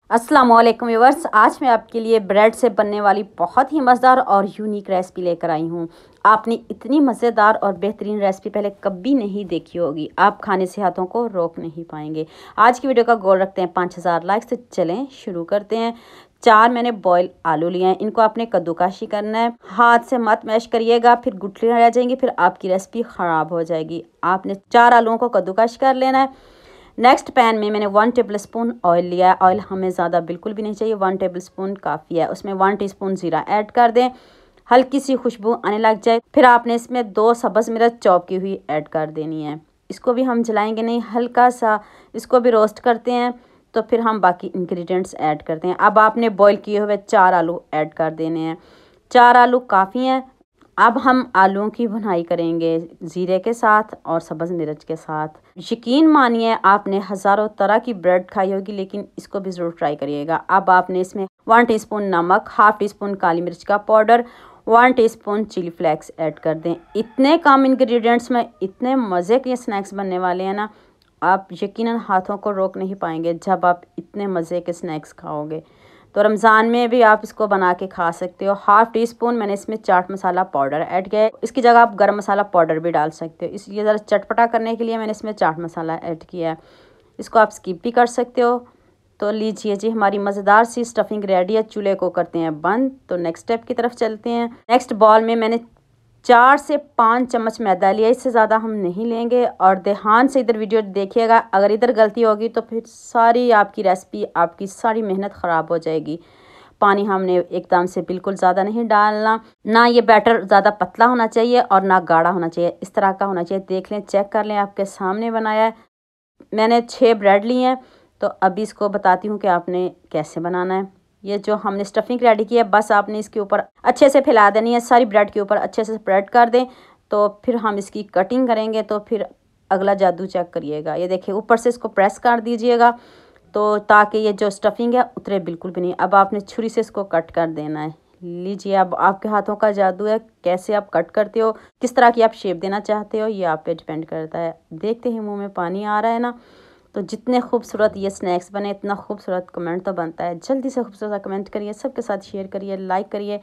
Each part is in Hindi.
अस्सलाम वालेकुम व्यूअर्स, आज मैं आपके लिए ब्रेड से बनने वाली बहुत ही मज़ेदार और यूनिक रेसिपी लेकर आई हूँ। आपने इतनी मज़ेदार और बेहतरीन रेसिपी पहले कभी नहीं देखी होगी। आप खाने से हाथों को रोक नहीं पाएंगे। आज की वीडियो का गोल रखते हैं 5000 लाइक्स। तो चलें शुरू करते हैं। 4 मैंने बॉयल आलू लिए हैं, इनको आपने कद्दूकाशी करना है। हाथ से मत मैश करिएगा, फिर गुठलियाँ रह जाएंगी, फिर आपकी रेसिपी ख़राब हो जाएगी। आपने 4 आलूओं को कद्दूकाशी कर लेना है। नेक्स्ट पैन में मैंने 1 टेबल स्पून ऑयल लिया है। ऑयल हमें ज़्यादा बिल्कुल भी नहीं चाहिए, 1 टेबल स्पून काफ़ी है। उसमें 1 टीस्पून ज़ीरा ऐड कर दें, हल्की सी खुशबू आने लग जाए। फिर आपने इसमें 2 सब्ज़ मिर्च चॉप की हुई ऐड कर देनी है। इसको भी हम जलाएंगे नहीं, हल्का सा इसको भी रोस्ट करते हैं। तो फिर हम बाकी इंग्रेडिएंट्स ऐड करते हैं। अब आपने बॉईल किए हुए 4 आलू ऐड कर देने हैं। 4 आलू काफ़ी हैं। अब हम आलूओं की भुनाई करेंगे ज़ीरे के साथ और सब्ज़ मिर्च के साथ। यकीन मानिए, आपने हज़ारों तरह की ब्रेड खाई होगी, लेकिन इसको भी ज़रूर ट्राई करिएगा। अब आपने इसमें 1 टीस्पून नमक, हाफ़ टीस्पून काली मिर्च का powder, 1 teaspoon chilli flakes add कर दें। इतने कम इंग्रेडिएंट्स में इतने मज़े के स्नैक्स बनने वाले हैं ना, आप यकीनन हाथों को रोक नहीं पाएंगे जब आप इतने मज़े के स्नैक्स खाओगे। तो रमज़ान में भी आप इसको बना के खा सकते हो। हाफ़ टीस्पून मैंने इसमें चाट मसाला पाउडर ऐड किया है। इसकी जगह आप गरम मसाला पाउडर भी डाल सकते हो। इसलिए ज़रा चटपटा करने के लिए मैंने इसमें चाट मसाला ऐड किया है। इसको आप स्किप भी कर सकते हो। तो लीजिए जी, हमारी मज़ेदार सी स्टफिंग रेडी है। चूल्हे को करते हैं बंद। तो नेक्स्ट स्टेप की तरफ चलते हैं। नेक्स्ट बॉल में मैंने 4 से 5 चम्मच मैदा लिया, इससे ज़्यादा हम नहीं लेंगे। और ध्यान से इधर वीडियो देखिएगा, अगर इधर गलती होगी तो फिर सारी आपकी रेसिपी, आपकी सारी मेहनत ख़राब हो जाएगी। पानी हमने एकदम से बिल्कुल ज़्यादा नहीं डालना, ना ये बैटर ज़्यादा पतला होना चाहिए और ना गाढ़ा होना चाहिए। इस तरह का होना चाहिए। देख लें, चेक कर लें, आपके सामने बनाया है। मैंने 6 ब्रेड लिए हैं। तो अभी इसको बताती हूँ कि आपने कैसे बनाना है। ये जो हमने स्टफिंग रेडी की है, बस आपने इसके ऊपर अच्छे से फैला देनी है। सारी ब्रेड के ऊपर अच्छे से स्प्रेड कर दें। तो फिर हम इसकी कटिंग करेंगे। तो फिर अगला जादू चेक करिएगा। ये देखिए, ऊपर से इसको प्रेस कर दीजिएगा, तो ताकि ये जो स्टफिंग है उतरे बिल्कुल भी नहीं। अब आपने छुरी से इसको कट कर देना है। लीजिए, अब आपके हाथों का जादू है, कैसे आप कट करते हो, किस तरह की आप शेप देना चाहते हो, ये आप पे डिपेंड करता है। देखते ही मुंह में पानी आ रहा है ना। तो जितने खूबसूरत ये स्नैक्स बने, इतना खूबसूरत कमेंट तो बनता है। जल्दी से खूबसूरत कमेंट करिए, सबके साथ शेयर करिए, लाइक करिए।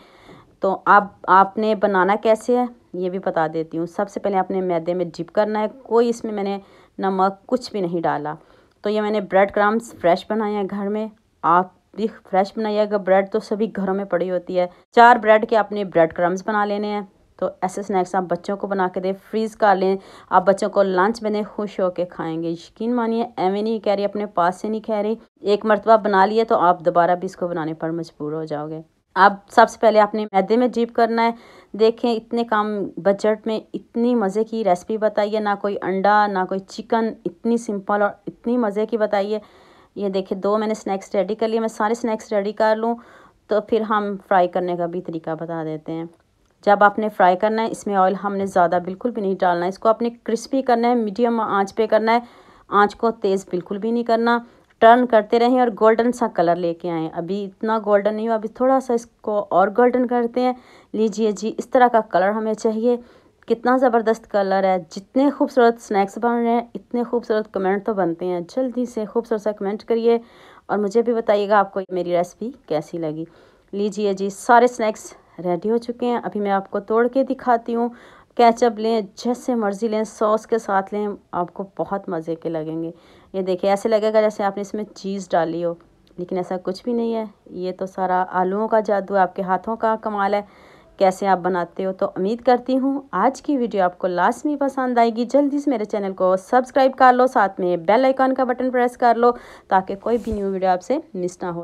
तो आपने बनाना कैसे है ये भी बता देती हूँ। सबसे पहले आपने मैदे में डिप करना है। कोई इसमें मैंने नमक कुछ भी नहीं डाला। तो ये मैंने ब्रेड क्रम्स फ्रेश बनाए हैं घर में। आप भी फ्रेश बनाइएगा। ब्रेड तो सभी घरों में पड़ी होती है। 4 ब्रेड के आपने ब्रेड क्रम्स बना लेने हैं। तो ऐसे स्नैक्स आप बच्चों को बना के दें, फ्रीज़ कर लें। आप बच्चों को लंच में दें, खुश होकर खाएंगे। यकीन मानिए, एवं नहीं कह रही, अपने पास से नहीं कह रही। एक मरतबा बना लिए तो आप दोबारा भी इसको बनाने पर मजबूर हो जाओगे। अब सबसे पहले आपने मैदे में डीप करना है। देखें, इतने कम बजट में इतनी मज़े की रेसिपी बताइए। ना कोई अंडा, ना कोई चिकन, इतनी सिंपल और इतनी मज़े की बताइए। ये देखिए, 2 मैंने स्नैक्स रेडी कर लिए। मैं सारे स्नैक्स रेडी कर लूँ तो फिर हम फ्राई करने का भी तरीका बता देते हैं। जब आपने फ्राई करना है, इसमें ऑयल हमने ज़्यादा बिल्कुल भी नहीं डालना है। इसको आपने क्रिस्पी करना है, मीडियम आंच पे करना है। आंच को तेज़ बिल्कुल भी नहीं करना। टर्न करते रहें और गोल्डन सा कलर लेके आएँ। अभी इतना गोल्डन नहीं हुआ, अभी थोड़ा सा इसको और गोल्डन करते हैं। लीजिए जी, इस तरह का कलर हमें चाहिए। कितना ज़बरदस्त कलर है। जितने खूबसूरत स्नैक्स बन रहे हैं, इतने खूबसूरत कमेंट तो बनते हैं। जल्दी से खूबसूरत सा कमेंट करिए और मुझे भी बताइएगा आपको मेरी रेसिपी कैसी लगी। लीजिए जी, सारे स्नैक्स रेडी हो चुके हैं। अभी मैं आपको तोड़ के दिखाती हूँ। केचप लें, जैसे मर्ज़ी लें, सॉस के साथ लें, आपको बहुत मज़े के लगेंगे। ये देखिए, ऐसे लगेगा जैसे आपने इसमें चीज़ डाली हो, लेकिन ऐसा कुछ भी नहीं है। ये तो सारा आलूओं का जादू, आपके हाथों का कमाल है। कैसे आप बनाते हो। तो उम्मीद करती हूँ आज की वीडियो आपको लाजमी पसंद आएगी। जल्दी से मेरे चैनल को सब्सक्राइब कर लो, साथ में बेल आइकन का बटन प्रेस कर लो, ताकि कोई भी न्यू वीडियो आपसे मिस ना हो।